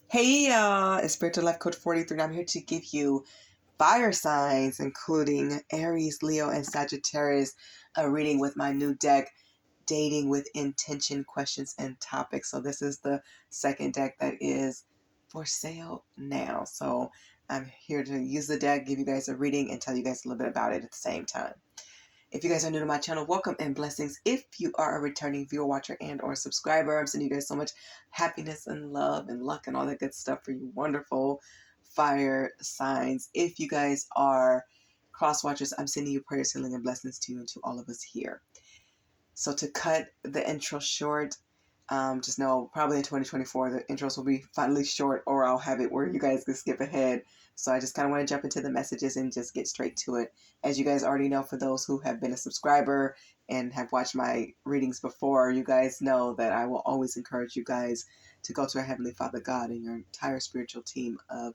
Hey y'all, it's Spiritual Life Coach 43 and I'm here to give you fire signs including Aries, Leo, and Sagittarius, a reading with my new deck, Dating with Intention, Questions and Topics. So this is the second deck that is for sale now. So I'm here to use the deck, give you guys a reading, and tell you guys a little bit about it at the same time. If you guys are new to my channel, welcome and blessings. If you are a returning viewer, watcher, and or subscriber, I'm sending you guys so much happiness and love and luck and all that good stuff for you wonderful fire signs. If you guys are cross watchers, I'm sending you prayers, healing, and blessings to you and to all of us here. So to cut the intro short, just know probably in 2024 the intros will be finally short, or I'll have it where you guys can skip ahead. So I just kind of want to jump into the messages and just get straight to it. As you guys already know, for those who have been a subscriber and have watched my readings before, you guys know that I will always encourage you guys to go to our Heavenly Father God and your entire spiritual team of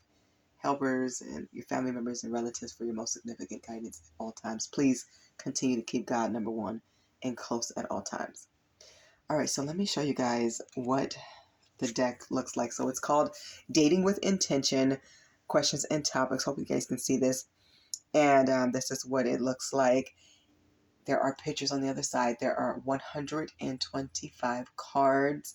helpers and your family members and relatives for your most significant guidance at all times. Please continue to keep God number one and close at all times. All right, so let me show you guys what the deck looks like. So it's called Dating with Intention, Questions and Topics. Hope you guys can see this. And this is what it looks like. There are pictures on the other side. There are 125 cards.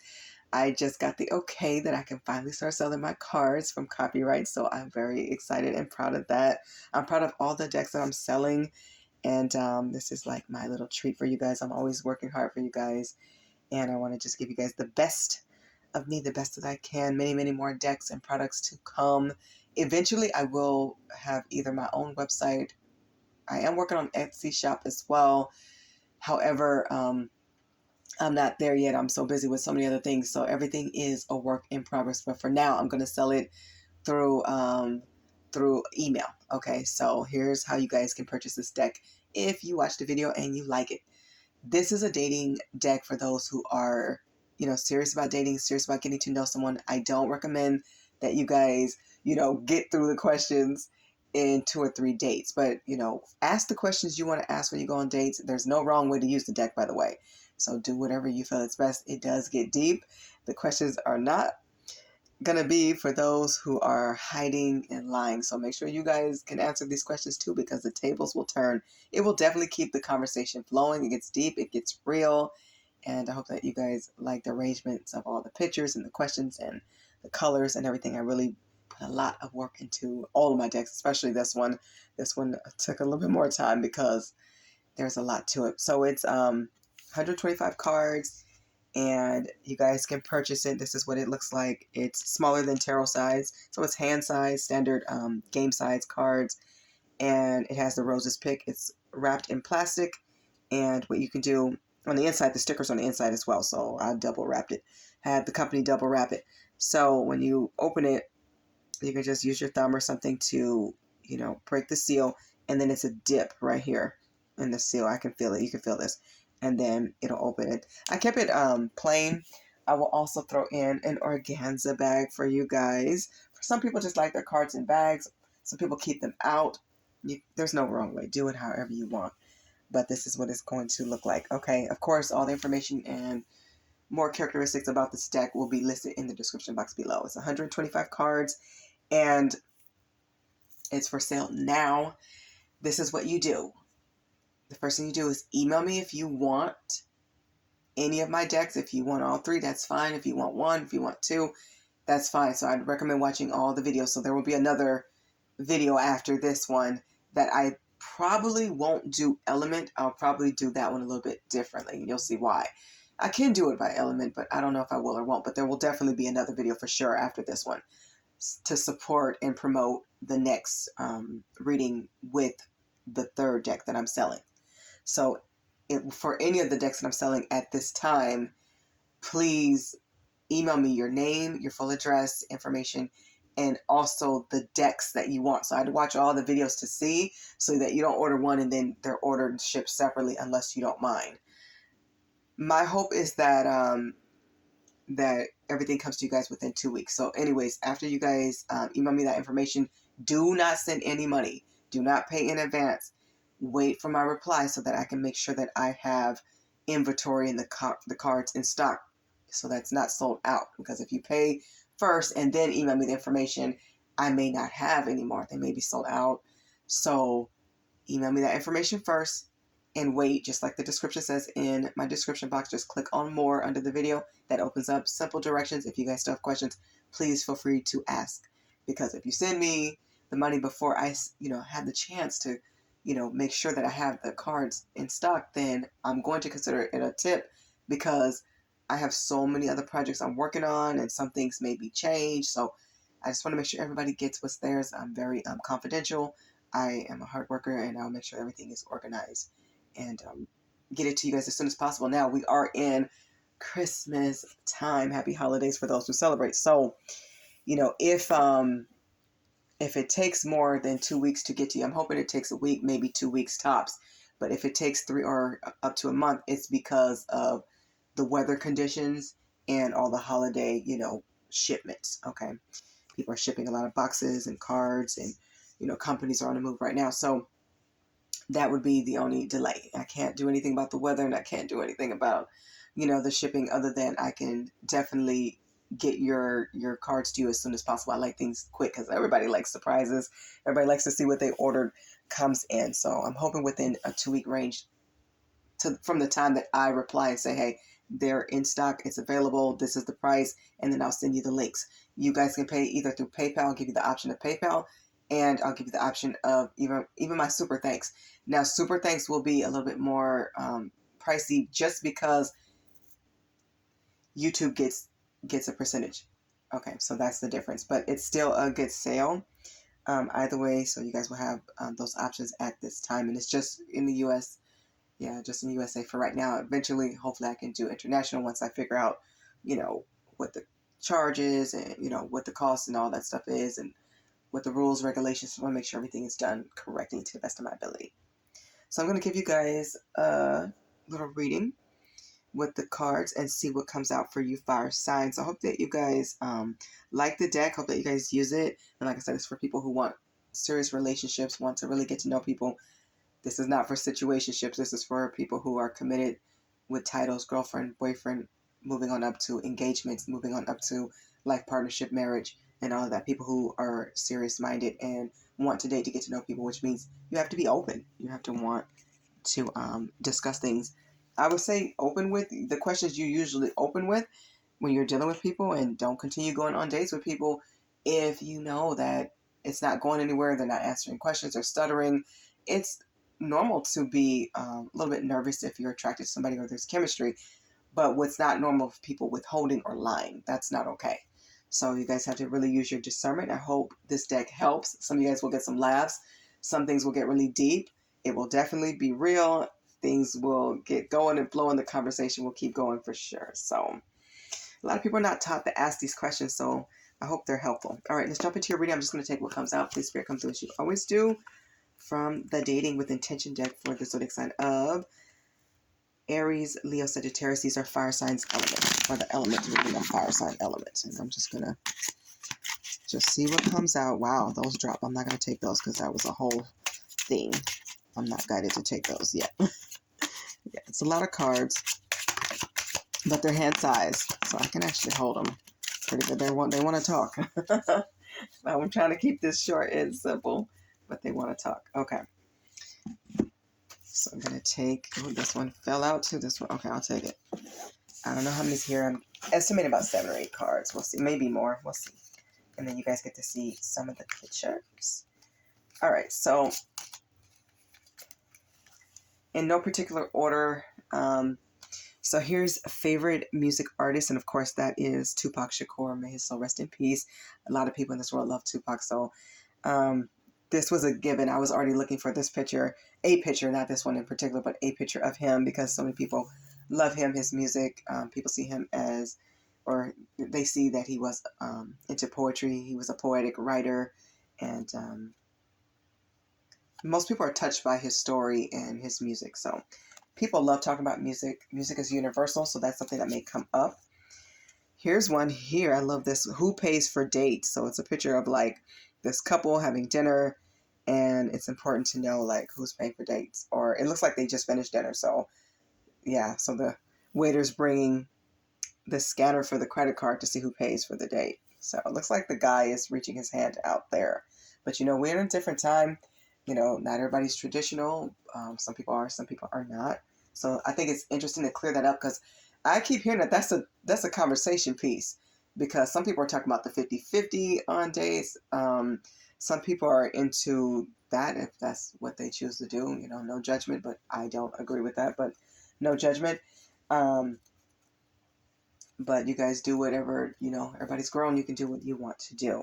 I just got the okay that I can finally start selling my cards from copyright. So I'm very excited and proud of that. I'm proud of all the decks that I'm selling. And this is like my little treat for you guys. I'm always working hard for you guys. And I want to just give you guys the best of me, the best that I can. Many, many more decks and products to come. Eventually, I will have either my own website. I am working on Etsy shop as well. However, I'm not there yet. I'm so busy with so many other things. So everything is a work in progress. But for now, I'm going to sell it through email. Okay, so here's how you guys can purchase this deck if you watch the video and you like it. This is a dating deck for those who are, serious about dating, serious about getting to know someone. I don't recommend that you guys, get through the questions in 2 or 3 dates. But, ask the questions you want to ask when you go on dates. There's no wrong way to use the deck, by the way. So do whatever you feel is best. It does get deep. The questions are not going to be for those who are hiding and lying. So make sure you guys can answer these questions too, because the tables will turn. It will definitely keep the conversation flowing. It gets deep, it gets real. And I hope that you guys like the arrangements of all the pictures and the questions and the colors and everything. I really put a lot of work into all of my decks, especially this one. This one took a little bit more time because there's a lot to it. So it's 125 cards. And you guys can purchase it. This is what it looks like. It's smaller than tarot size, so it's hand size, standard game size cards, and it has the roses pick. It's wrapped in plastic, and what you can do on the inside, the stickers on the inside as well, so I double wrapped it. Had the company double wrap it, so when you open it, you can just use your thumb or something to, break the seal, and then it's a dip right here in the seal. I can feel it. You can feel this. And then it'll open it. I kept it plain. I will also throw in an organza bag for you guys. For some people just like their cards in bags. Some people keep them out. There's no wrong way. Do it however you want. But this is what it's going to look like. Okay, of course, all the information and more characteristics about this deck will be listed in the description box below. It's 125 cards, and it's for sale now. This is what you do. The first thing you do is email me if you want any of my decks. If you want all 3, that's fine. If you want 1, if you want 2, that's fine. So I'd recommend watching all the videos. So there will be another video after this one that I probably won't do element. I'll probably do that one a little bit differently. You'll see why. I can do it by element, but I don't know if I will or won't. But there will definitely be another video for sure after this one to support and promote the next reading with the 3rd deck that I'm selling. So for any of the decks that I'm selling at this time, please email me your name, your full address, information, and also the decks that you want. So I had to watch all the videos to see, so that you don't order one and then they're ordered and shipped separately unless you don't mind. My hope is that that everything comes to you guys within 2 weeks. So anyways, after you guys email me that information, do not send any money. Do not pay in advance. Wait for my reply so that I can make sure that I have inventory in the cards in stock, so that's not sold out. Because if you pay first and then email me the information I may not have anymore. They may be sold out. So email me that information first and wait, just like the description says in my description box. Just click on more under the video. That opens up simple directions. If you guys still have questions, please feel free to ask. Because if you send me the money before I, have the chance to, make sure that I have the cards in stock, then I'm going to consider it a tip, because I have so many other projects I'm working on and some things may be changed. So I just want to make sure everybody gets what's theirs. I'm very confidential. I am a hard worker, and I'll make sure everything is organized and get it to you guys as soon as possible. Now we are in Christmas time. Happy holidays for those who celebrate. So, if it takes more than 2 weeks to get to you, I'm hoping it takes a week, maybe 2 weeks tops. But if it takes 3 or up to a month, it's because of the weather conditions and all the holiday, shipments. Okay. People are shipping a lot of boxes and cards, and, companies are on the move right now. So that would be the only delay. I can't do anything about the weather, and I can't do anything about, the shipping, other than I can definitely get your cards to you as soon as possible. I like things quick because everybody likes surprises. Everybody likes to see what they ordered comes in. So I'm hoping within a 2-week range from the time that I reply and say, hey, they're in stock, it's available, this is the price, and then I'll send you the links. You guys can pay either through PayPal. I'll give you the option of PayPal, and I'll give you the option of even my Super Thanks. Now, Super Thanks will be a little bit more pricey, just because YouTube gets a percentage. Okay, so that's the difference, but it's still a good sale either way. So you guys will have those options at this time, and it's just in the U.S. Yeah, just in the USA for right now. Eventually, hopefully I can do international once I figure out, what the charge is, and, what the cost and all that stuff is, and what the rules, regulations. I want to make sure everything is done correctly to the best of my ability. So I'm going to give you guys a little reading with the cards and see what comes out for you fire signs. I hope that you guys like the deck. Hope that you guys use it. And like I said, it's for people who want serious relationships, want to really get to know people. This is not for situationships. This is for people who are committed with titles, girlfriend, boyfriend, moving on up to engagements, moving on up to life partnership, marriage, and all of that. People who are serious-minded and want to date to get to know people, which means you have to be open. You have to want to discuss things. I would say open with the questions you usually open with when you're dealing with people, and don't continue going on dates with people if you know that it's not going anywhere, they're not answering questions, they're stuttering. It's normal to be a little bit nervous if you're attracted to somebody or there's chemistry, but what's not normal for people withholding or lying. That's not okay. So you guys have to really use your discernment. I hope this deck helps. Some of you guys will get some laughs. Some things will get really deep. It will definitely be real. Things will get going and flowing. The conversation will keep going for sure. So a lot of people are not taught to ask these questions, so I hope they're helpful. All right, let's jump into your reading. I'm just going to take what comes out. Please, Spirit, come through as you always do, from the Dating with Intention deck for the zodiac sign of Aries, Leo, Sagittarius. These are fire signs elements, or the elements within a fire sign element. And I'm just going to just see what comes out. Wow, those drop. I'm not going to take those because that was a whole thing. I'm not guided to take those yet. Yeah, it's a lot of cards, but they're hand sized, so I can actually hold them pretty good. They want to talk. I'm trying to keep this short and simple, but they want to talk. Okay. So I'm going to take, this one fell out too. This one. Okay, I'll take it. I don't know how many's here. I'm estimating about 7 or 8 cards. We'll see. Maybe more. We'll see. And then you guys get to see some of the pictures. All right. So in no particular order, so here's a favorite music artist, and of course that is Tupac Shakur. May his soul rest in peace. A lot of people in this world love Tupac, so this was a given. I was already looking for this picture, a picture, not this one in particular, but a picture of him, because so many people love him, his music. People see him as, or they see that he was into poetry. He was a poetic writer, and most people are touched by his story and his music. So people love talking about music. Music is universal, so that's something that may come up. Here's one here. I love this. Who pays for dates? So it's a picture of like this couple having dinner, and it's important to know like who's paying for dates. Or it looks like they just finished dinner. So yeah, so the waiter's bringing the scanner for the credit card to see who pays for the date. So it looks like the guy is reaching his hand out there. But, we're in a different time. Not everybody's traditional. Some people are, some people are not. So I think it's interesting to clear that up, because I keep hearing that that's a conversation piece, because some people are talking about the 50-50 on dates. Some people are into that, if that's what they choose to do. No judgment, but I don't agree with that, but no judgment. But you guys do whatever, everybody's grown, you can do what you want to do.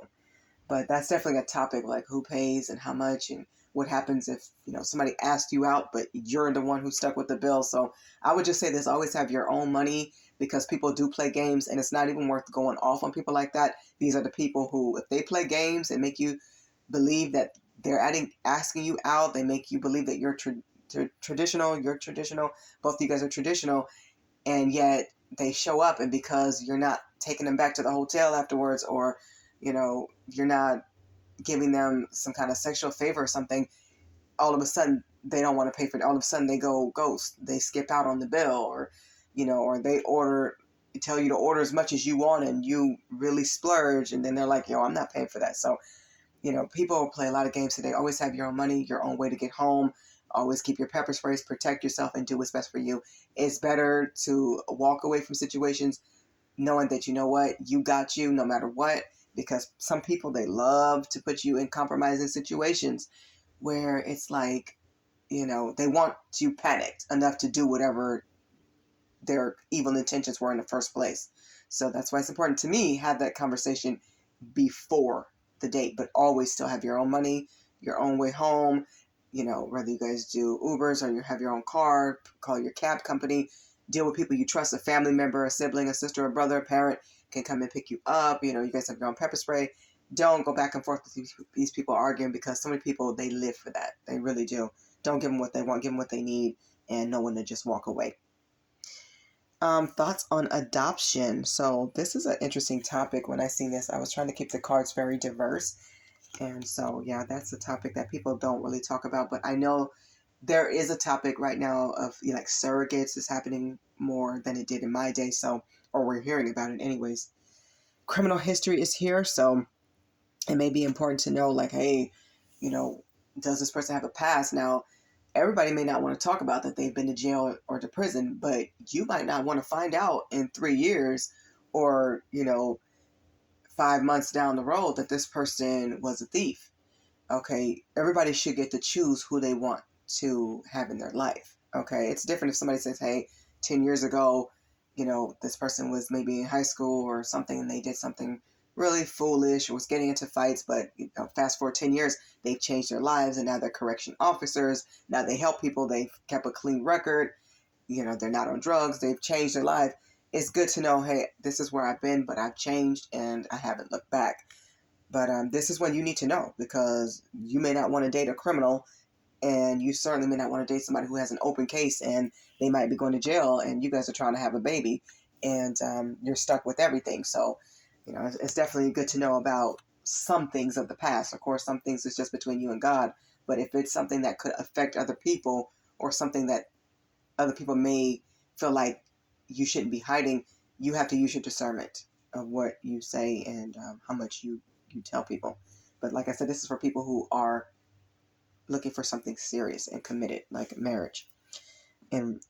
But that's definitely a topic, like who pays and how much, and what happens if, somebody asked you out, but you're the one who stuck with the bill. So I would just say this: always have your own money, because people do play games, and it's not even worth going off on people like that. These are the people who, if they play games and make you believe that they're asking you out, they make you believe that you're traditional, both of you guys are traditional, and yet they show up, and because you're not taking them back to the hotel afterwards, or you're not giving them some kind of sexual favor or something, all of a sudden they don't want to pay for it. All of a sudden they go ghost, they skip out on the bill, or or they tell you to order as much as you want, and you really splurge, and then they're like, yo, I'm not paying for that. So people play a lot of games today. Always have your own money, your own way to get home. Always keep your pepper sprays, protect yourself, and do what's best for you. It's better to walk away from situations knowing that, you got you no matter what, because some people, they love to put you in compromising situations where it's like, they want you panicked enough to do whatever their evil intentions were in the first place. So that's why it's important to me, have that conversation before the date, but always still have your own money, your own way home. Whether you guys do Ubers or you have your own car, call your cab company, deal with people you trust, a family member, a sibling, a sister, a brother, a parent can come and pick you up. You guys have your own pepper spray. Don't go back and forth with these people arguing, because so many people, they live for that. They really do. Don't give them what they want, give them what they need, and know when to just walk away. Thoughts on adoption. So this is an interesting topic. When I seen this, I was trying to keep the cards very diverse. And so, yeah, that's a topic that people don't really talk about. But I know there is a topic right now of like surrogates is happening more than it did in my day. So, or we're hearing about it anyways. Criminal history is here. So it may be important to know, like, hey, does this person have a past? Now, everybody may not want to talk about that they've been to jail or to prison, but you might not want to find out in 3 years or, 5 months down the road that this person was a thief. Okay, everybody should get to choose who they want to have in their life. Okay, it's different if somebody says, hey, 10 years ago, this person was maybe in high school or something, and they did something really foolish or was getting into fights, but fast forward 10 years, they've changed their lives, and now they're correction officers. Now they help people. They've kept a clean record. They're not on drugs. They've changed their life. It's good to know, hey, this is where I've been, but I've changed and I haven't looked back. But this is when you need to know, because you may not want to date a criminal, and you certainly may not want to date somebody who has an open case and they might be going to jail, and you guys are trying to have a baby, and you're stuck with everything. So, it's definitely good to know about some things of the past. Of course, some things is just between you and God. But if it's something that could affect other people, or something that other people may feel like you shouldn't be hiding, you have to use your discernment of what you say and how much you tell people. But like I said, this is for people who are looking for something serious and committed, like marriage and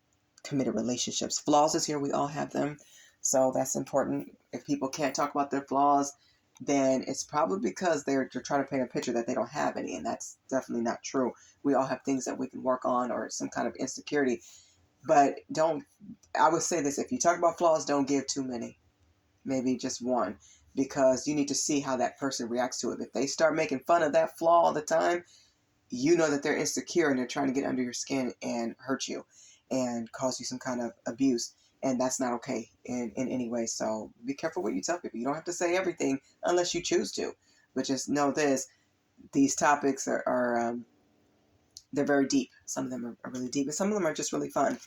committed relationships. Flaws is here. We all have them. So that's important. If people can't talk about their flaws, then it's probably because they're trying to paint a picture that they don't have any. And that's definitely not true. We all have things that we can work on, or some kind of insecurity. But I would say this: if you talk about flaws, don't give too many. Maybe just one, because you need to see how that person reacts to it. If they start making fun of that flaw all the time, you know that they're insecure and they're trying to get under your skin and hurt you and cause you some kind of abuse. And that's not okay in any way. So be careful what you tell people. You don't have to say everything unless you choose to. But just know this: these topics are they're very deep. Some of them are really deep, and some of them are just really fun.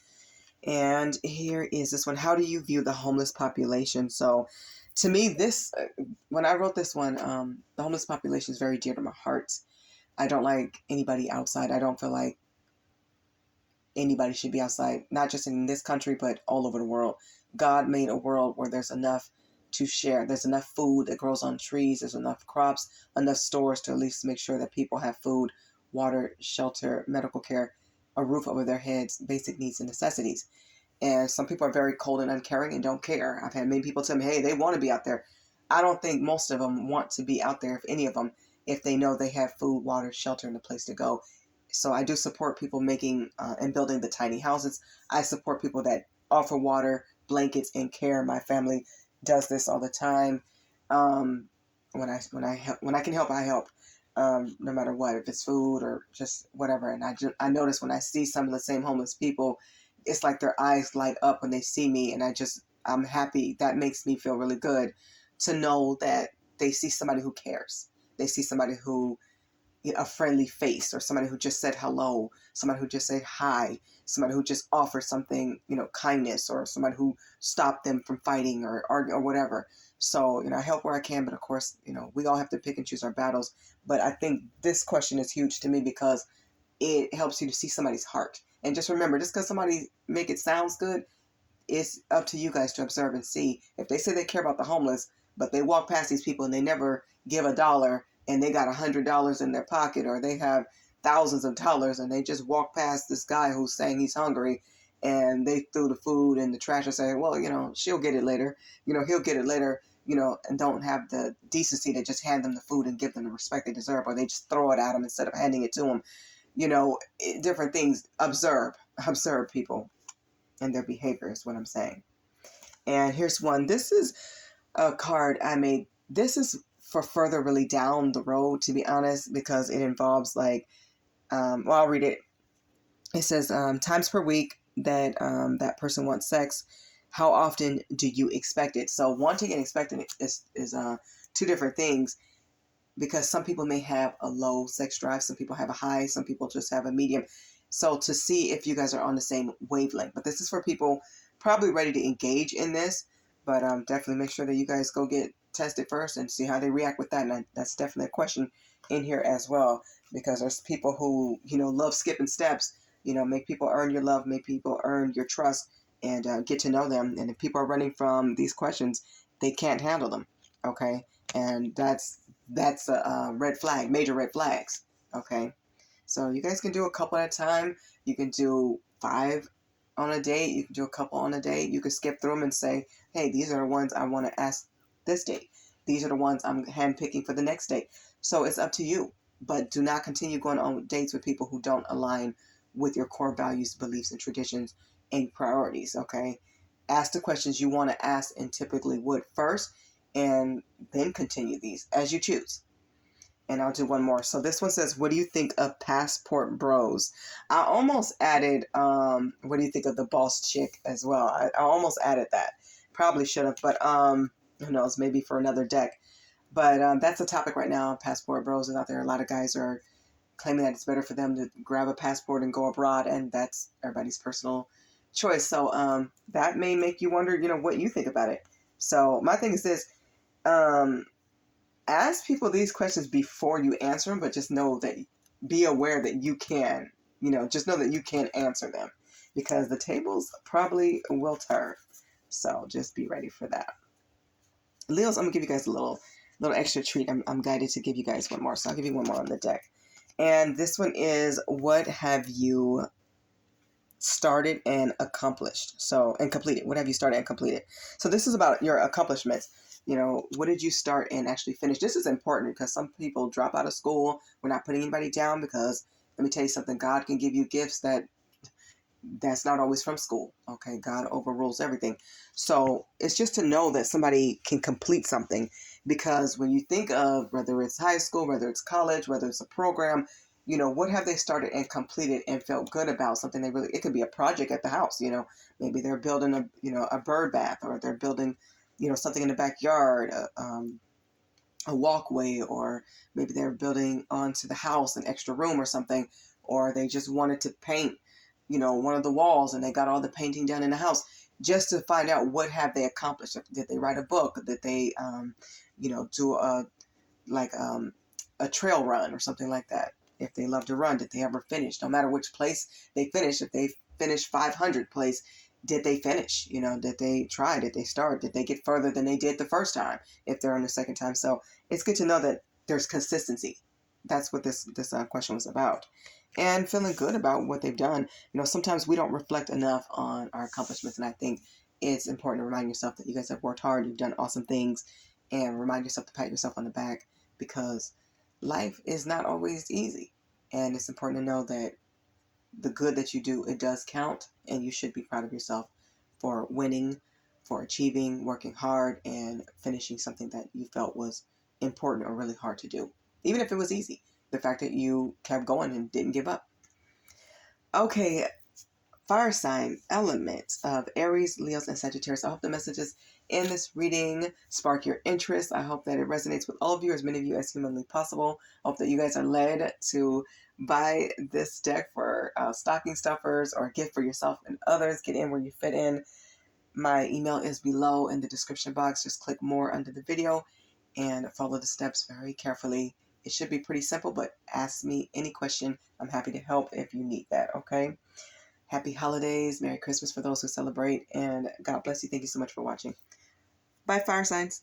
And here is this one: how do you view the homeless population? So to me, this when I wrote this one, the homeless population is very dear to my heart. I don't like anybody outside. I don't feel like anybody should be outside, not just in this country, but all over the world. God made a world where there's enough to share. There's enough food that grows on trees. There's enough crops, enough stores to at least make sure that people have food, water, shelter, medical care, a roof over their heads, basic needs and necessities. And some people are very cold and uncaring and don't care. I've had many people tell me, hey, they want to be out there. I don't think most of them want to be out there, if any of them, if they know they have food, water, shelter, and a place to go. So I do support people making and building the tiny houses. I support people that offer water, blankets, and care. My family does this all the time. When I can help, I help. No matter what, if it's food or just whatever. And I notice when I see some of the same homeless people, it's like their eyes light up when they see me, and I'm happy. That makes me feel really good to know that they see somebody who cares. They see somebody who, a friendly face, or somebody who just said hello, somebody who just said hi, somebody who just offered something, kindness, or somebody who stopped them from fighting or whatever. So, I help where I can, but of course, we all have to pick and choose our battles. But I think this question is huge to me because it helps you to see somebody's heart. And just remember, just because somebody make it sounds good, it's up to you guys to observe and see. If they say they care about the homeless, but they walk past these people and they never give $1 and they got $100 in their pocket, or they have thousands of dollars and they just walk past this guy who's saying he's hungry and they threw the food in the trash and say, well, she'll get it later, he'll get it later, and don't have the decency to just hand them the food and give them the respect they deserve, or they just throw it at them instead of handing it to them. Different things. Observe people and their behavior is what I'm saying. And here's one. This is a card I made. This is for further really down the road, to be honest, because it involves I'll read it. It says, times per week that that person wants sex. How often do you expect it? So wanting and expecting it is two different things, because some people may have a low sex drive, some people have a high, some people just have a medium. So to see if you guys are on the same wavelength. But this is for people probably ready to engage in this, but definitely make sure that you guys go get tested first and see how they react with that. And that's definitely a question in here as well, because there's people who, love skipping steps, make people earn your love, make people earn your trust, and get to know them. And if people are running from these questions, they can't handle them. Okay. And that's a red flag, major red flags. Okay. So you guys can do a couple at a time. You can do 5 on a date. You can do a couple on a date. You can skip through them and say, hey, these are the ones I want to ask this date. These are the ones I'm handpicking for the next date. So it's up to you. But do not continue going on dates with people who don't align with your core values, beliefs, and traditions and priorities. Okay. Ask the questions you want to ask and typically would first, and then continue these as you choose. And I'll do one more. So this one says, what do you think of passport bros? I almost added, what do you think of the boss chick as well? I almost added that. Probably should have, but who knows, maybe for another deck. But that's a topic right now. Passport bros is out there. A lot of guys are claiming that it's better for them to grab a passport and go abroad, and that's everybody's personal choice. So that may make you wonder, what you think about it. So my thing is this, ask people these questions before you answer them, but just know that, be aware that you can, just know that you can answer them, because the tables probably will turn. So just be ready for that. Leos, I'm gonna give you guys a little extra treat. I'm guided to give you guys one more, so I'll give you one more on the deck. And this one is, what have you started and accomplished? And completed. What have you started and completed? So this is about your accomplishments. What did you start and actually finish? This is important because some people drop out of school. We're not putting anybody down, because let me tell you something. God can give you gifts that's not always from school. Okay. God overrules everything. So it's just to know that somebody can complete something, because when you think of whether it's high school, whether it's college, whether it's a program, what have they started and completed and felt good about? Something it could be a project at the house. Maybe they're building a bird bath, or they're building, something in the backyard, a walkway, or maybe they're building onto the house an extra room or something, or they just wanted to paint, one of the walls, and they got all the painting done in the house, just to find out what have they accomplished. Did they write a book? Did they, do a trail run or something like that? If they love to run, did they ever finish? No matter which place they finish, if they finish 500 place, did they finish? You know, did they try? Did they start? Did they get further than they did the first time if they're on the second time? So it's good to know that there's consistency. That's what this question was about. And feeling good about what they've done. You know, sometimes we don't reflect enough on our accomplishments, and I think it's important to remind yourself that you guys have worked hard, you've done awesome things, and remind yourself to pat yourself on the back, because life is not always easy. And it's important to know that the good that you do, it does count, and you should be proud of yourself for winning, for achieving, working hard, and finishing something that you felt was important or really hard to do. Even if it was easy, the fact that you kept going and didn't give up. Okay, fire sign elements of Aries, Leos, and Sagittarius. I hope the messages in this reading spark your interest. I hope that it resonates with all of you, as many of you as humanly possible. I hope that you guys are led to buy this deck for stocking stuffers or a gift for yourself and others. Get in where you fit in. My email is below in the description box. Just click more under the video and follow the steps very carefully. It should be pretty simple, but ask me any question. I'm happy to help if you need that, okay? Happy holidays, Merry Christmas for those who celebrate, and God bless you. Thank you so much for watching. Bye, fire signs.